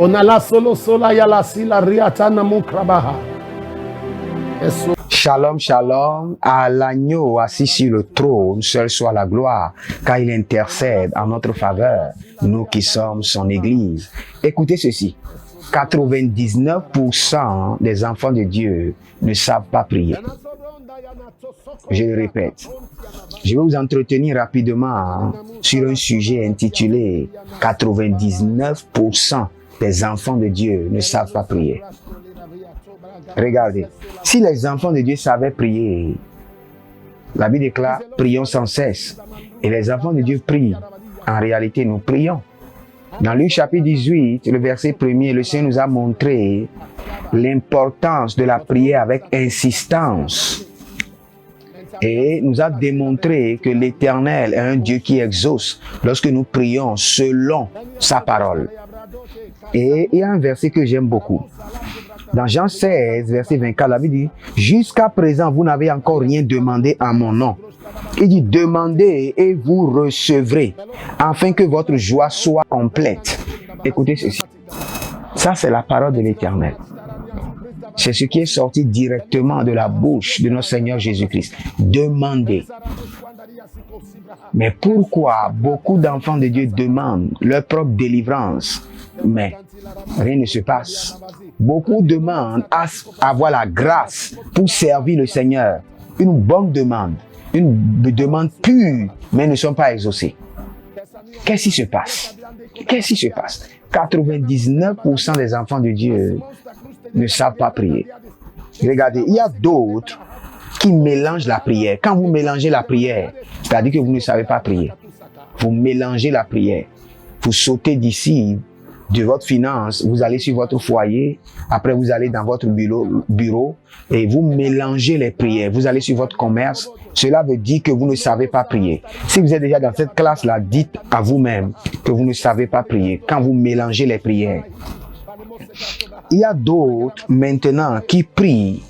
On a la solo sola ya la si la riatana mukrabaha. Shalom, shalom, à l'agneau assis sur le trône, seul soit la gloire, car il intercède en notre faveur, nous qui sommes son Église. Écoutez ceci, 99% des enfants de Dieu ne savent pas prier. Je le répète, je vais vous entretenir rapidement sur un sujet intitulé « 99% des enfants de Dieu ne savent pas prier ». Regardez, si les enfants de Dieu savaient prier, la Bible déclare « prions sans cesse ». Et les enfants de Dieu prient. En réalité, nous prions. Dans Luc chapitre 18, le verset 1er, le Seigneur nous a montré l'importance de la prière avec insistance. Et nous a démontré que l'Éternel est un Dieu qui exauce lorsque nous prions selon sa parole. Et il y a un verset que j'aime beaucoup. Dans Jean 16, verset 24, la Bible dit « Jusqu'à présent, vous n'avez encore rien demandé en mon nom. » Il dit « Demandez et vous recevrez, afin que votre joie soit complète. » Écoutez ceci. Ça, c'est la parole de l'Éternel. C'est ce qui est sorti directement de la bouche de notre Seigneur Jésus-Christ. Demandez. Mais pourquoi beaucoup d'enfants de Dieu demandent leur propre délivrance, mais rien ne se passe? Beaucoup demandent à avoir la grâce pour servir le Seigneur. Une bonne demande, une demande pure, mais ne sont pas exaucés. Qu'est-ce qui se passe? Qu'est-ce qui se passe? 99% des enfants de Dieu ne savent pas prier. Regardez, il y a d'autres qui mélangent la prière. Quand vous mélangez la prière, c'est-à-dire que vous ne savez pas prier. Vous mélangez la prière. Vous sautez d'ici, de votre finance, vous allez sur votre foyer, après vous allez dans votre bureau et vous mélangez les prières. Vous allez sur votre commerce. Cela veut dire que vous ne savez pas prier. Si vous êtes déjà dans cette classe-là, dites à vous-même que vous ne savez pas prier quand vous mélangez les prières. Il y a d'autres maintenant qui prient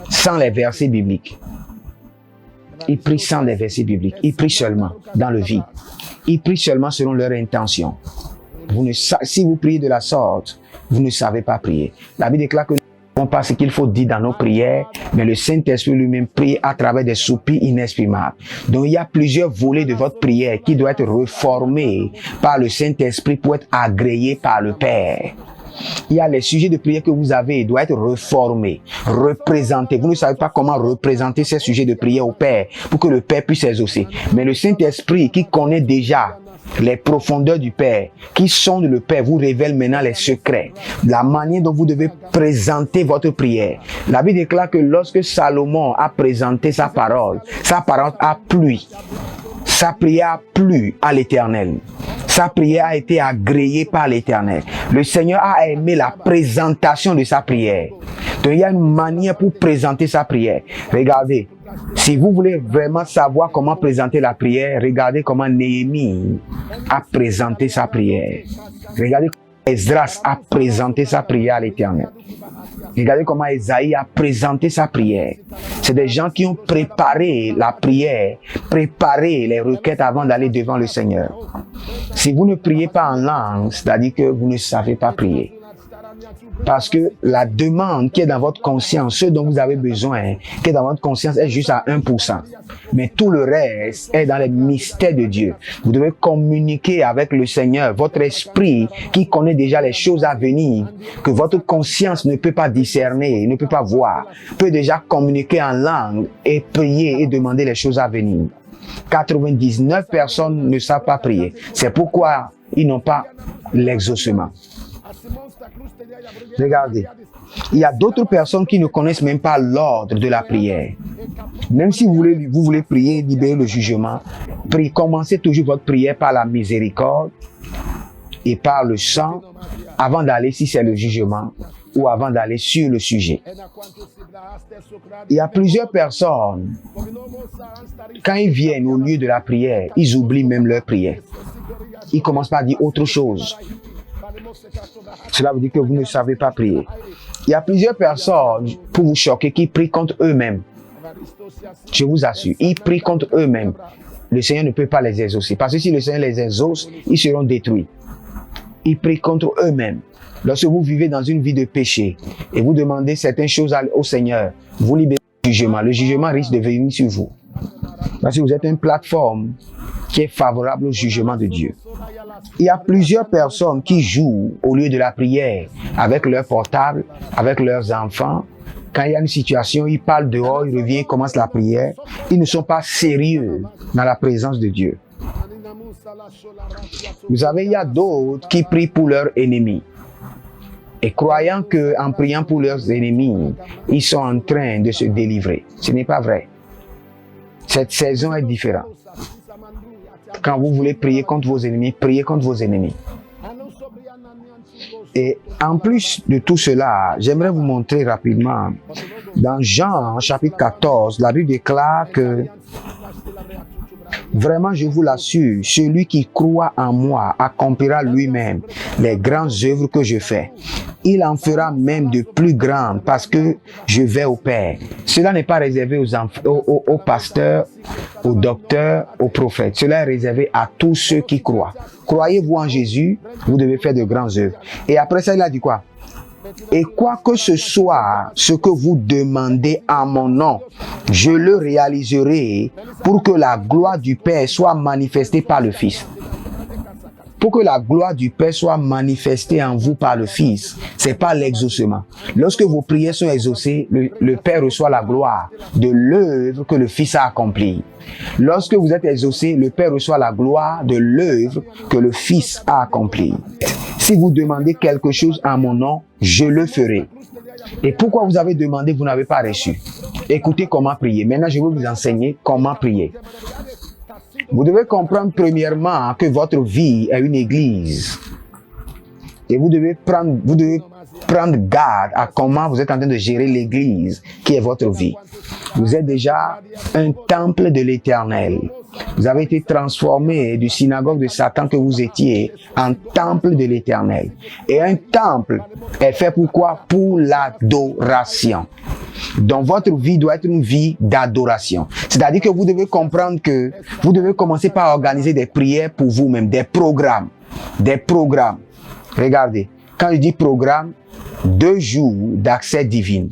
sans les versets bibliques. Ils prient sans les versets bibliques. Ils prient seulement dans le vide. Ils prient seulement selon leur intention. Si vous priez de la sorte, vous ne savez pas prier. La Bible déclare que nous ne savons pas ce qu'il faut dire dans nos prières, mais le Saint-Esprit lui-même prie à travers des soupirs inexprimables. Donc il y a plusieurs volets de votre prière qui doivent être reformés par le Saint-Esprit pour être agréés par le Père. Il y a les sujets de prière que vous avez, doivent être reformés, représentés. Vous ne savez pas comment représenter ces sujets de prière au Père pour que le Père puisse exaucer. Mais le Saint-Esprit qui connaît déjà les profondeurs du Père, qui sonde le Père, vous révèle maintenant les secrets, la manière dont vous devez présenter votre prière. La Bible déclare que lorsque Salomon a présenté sa parole a plu. Sa prière a plu à l'Éternel. Sa prière a été agréée par l'Éternel. Le Seigneur a aimé la présentation de sa prière. Donc il y a une manière pour présenter sa prière. Regardez, si vous voulez vraiment savoir comment présenter la prière, regardez comment Néhémie a présenté sa prière. Regardez comment Esdras a présenté sa prière à l'Éternel. Regardez comment Esaïe a présenté sa prière. C'est des gens qui ont préparé la prière, préparé les requêtes avant d'aller devant le Seigneur. Si vous ne priez pas en langue, c'est-à-dire que vous ne savez pas prier. Parce que la demande qui est dans votre conscience, ce dont vous avez besoin, qui est dans votre conscience, est juste à 1%. Mais tout le reste est dans les mystères de Dieu. Vous devez communiquer avec le Seigneur, votre esprit qui connaît déjà les choses à venir, que votre conscience ne peut pas discerner, ne peut pas voir, peut déjà communiquer en langue et prier et demander les choses à venir. 99 personnes ne savent pas prier. C'est pourquoi ils n'ont pas l'exaucement. Regardez, il y a d'autres personnes qui ne connaissent même pas l'ordre de la prière. Même si vous voulez prier, libérer le jugement, commencez toujours votre prière par la miséricorde et par le sang avant d'aller, si c'est le jugement, ou avant d'aller sur le sujet. Il y a plusieurs personnes, quand ils viennent au lieu de la prière, ils oublient même leur prière. Ils commencent par dire autre chose. Cela veut dire que vous ne savez pas prier. Il y a plusieurs personnes, pour vous choquer, qui prient contre eux-mêmes. Je vous assure, ils prient contre eux-mêmes. Le Seigneur ne peut pas les exaucer. Parce que si le Seigneur les exauce, ils seront détruits. Ils prient contre eux-mêmes. Lorsque vous vivez dans une vie de péché et vous demandez certaines choses au Seigneur, vous libérez du jugement. Le jugement risque de venir sur vous. Parce que vous êtes une plateforme qui est favorable au jugement de Dieu. Il y a plusieurs personnes qui jouent au lieu de la prière avec leur portable, avec leurs enfants. Quand il y a une situation, ils parlent dehors, ils reviennent, ils commencent la prière. Ils ne sont pas sérieux dans la présence de Dieu. Vous savez, il y a d'autres qui prient pour leurs ennemis. Et croyant qu'en priant pour leurs ennemis, ils sont en train de se délivrer. Ce n'est pas vrai. Cette saison est différente. Quand vous voulez prier contre vos ennemis, priez contre vos ennemis. Et en plus de tout cela, j'aimerais vous montrer rapidement, dans Jean chapitre 14, la Bible déclare que vraiment, je vous l'assure, celui qui croit en moi accomplira lui-même les grandes œuvres que je fais. Il en fera même de plus grandes parce que je vais au Père. Cela n'est pas réservé aux pasteurs, aux docteurs, aux prophètes. Cela est réservé à tous ceux qui croient. Croyez-vous en Jésus, vous devez faire de grandes œuvres. Et après ça, il a dit quoi? Et quoi que ce soit ce que vous demandez en mon nom, je le réaliserai pour que la gloire du Père soit manifestée par le Fils. Pour que la gloire du Père soit manifestée en vous par le Fils, c'est pas l'exaucement. Lorsque vos prières sont exaucées, le Père reçoit la gloire de l'œuvre que le Fils a accomplie. Lorsque vous êtes exaucé, le Père reçoit la gloire de l'œuvre que le Fils a accomplie. Si vous demandez quelque chose en mon nom, je le ferai. Et pourquoi vous avez demandé, vous n'avez pas reçu? Écoutez comment prier. Maintenant, je vais vous enseigner comment prier. Vous devez comprendre premièrement que votre vie est une église. Et vous devez prendre garde à comment vous êtes en train de gérer l'église qui est votre vie. Vous êtes déjà un temple de l'Éternel. Vous avez été transformé du synagogue de Satan que vous étiez en temple de l'Éternel. Et un temple est fait pour quoi? Pour l'adoration. Donc votre vie doit être une vie d'adoration. C'est-à-dire que vous devez comprendre que vous devez commencer par organiser des prières pour vous-même, des programmes. Des programmes. Regardez, quand je dis programme, 2 jours d'accès divin.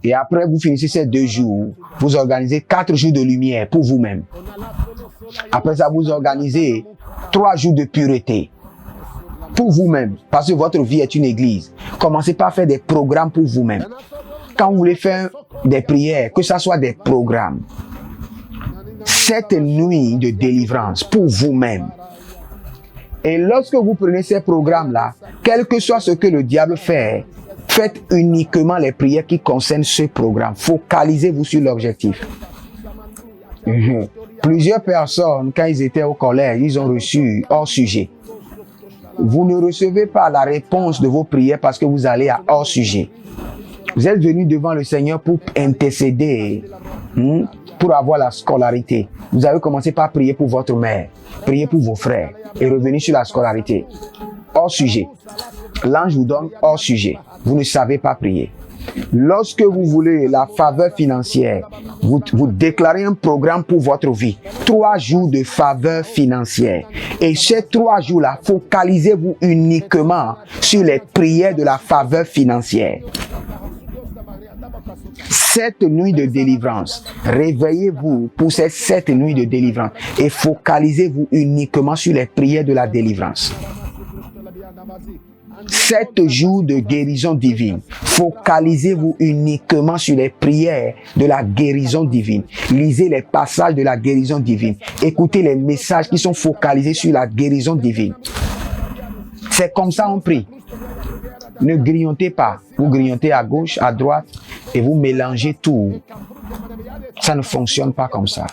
Et après, vous finissez ces 2 jours, vous organisez 4 jours de lumière pour vous-même. Après ça, vous organisez 3 jours de pureté pour vous-même, parce que votre vie est une église. Commencez par faire des programmes pour vous-même. Quand vous voulez faire des prières, que ce soit des programmes. 7 nuits de délivrance pour vous-même. Et lorsque vous prenez ces programmes-là, quel que soit ce que le diable fait, faites uniquement les prières qui concernent ce programme. Focalisez-vous sur l'objectif. Plusieurs personnes, quand ils étaient au collège, ils ont reçu hors sujet. Vous ne recevez pas la réponse de vos prières parce que vous allez à hors sujet. Vous êtes venu devant le Seigneur pour intercéder, pour avoir la scolarité. Vous avez commencé par prier pour votre mère, prier pour vos frères et revenir sur la scolarité. Hors sujet. L'ange vous donne hors sujet. Vous ne savez pas prier. Lorsque vous voulez la faveur financière, vous déclarez un programme pour votre vie. 3 jours de faveur financière. Et ces 3 jours-là, focalisez-vous uniquement sur les prières de la faveur financière. 7 nuits de délivrance. Réveillez-vous pour ces 7 nuits de délivrance et focalisez-vous uniquement sur les prières de la délivrance. 7 jours de guérison divine. Focalisez-vous uniquement sur les prières de la guérison divine. Lisez les passages de la guérison divine. Écoutez les messages qui sont focalisés sur la guérison divine. C'est comme ça on prie. Ne grignotez pas. Vous grignotez à gauche, à droite et vous mélangez tout. Ça ne fonctionne pas comme ça.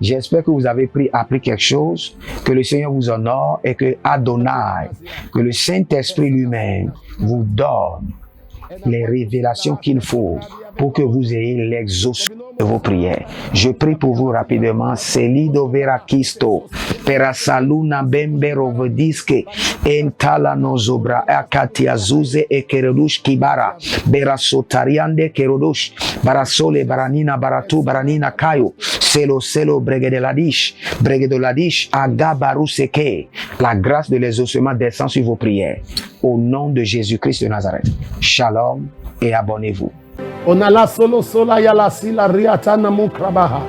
J'espère que vous avez appris quelque chose, que le Seigneur vous honore et que Adonai, que le Saint-Esprit lui-même vous donne les révélations qu'il faut pour que vous ayez l'exaucement. vos prières. Je prie pour vous rapidement. Selido verakisto, perasaluna bembero vediske, entala nozobra, akatia zuze e kerodush kibara, berasotariande kerodush, barasole baranina baratu baranina kayo, selo bregedeladish, agabaruseke. La grâce de l'exaucement descend sur vos prières. Au nom de Jésus-Christ de Nazareth. Shalom et abonnez-vous. Onala solo sola yala sila riatana mukrabaha.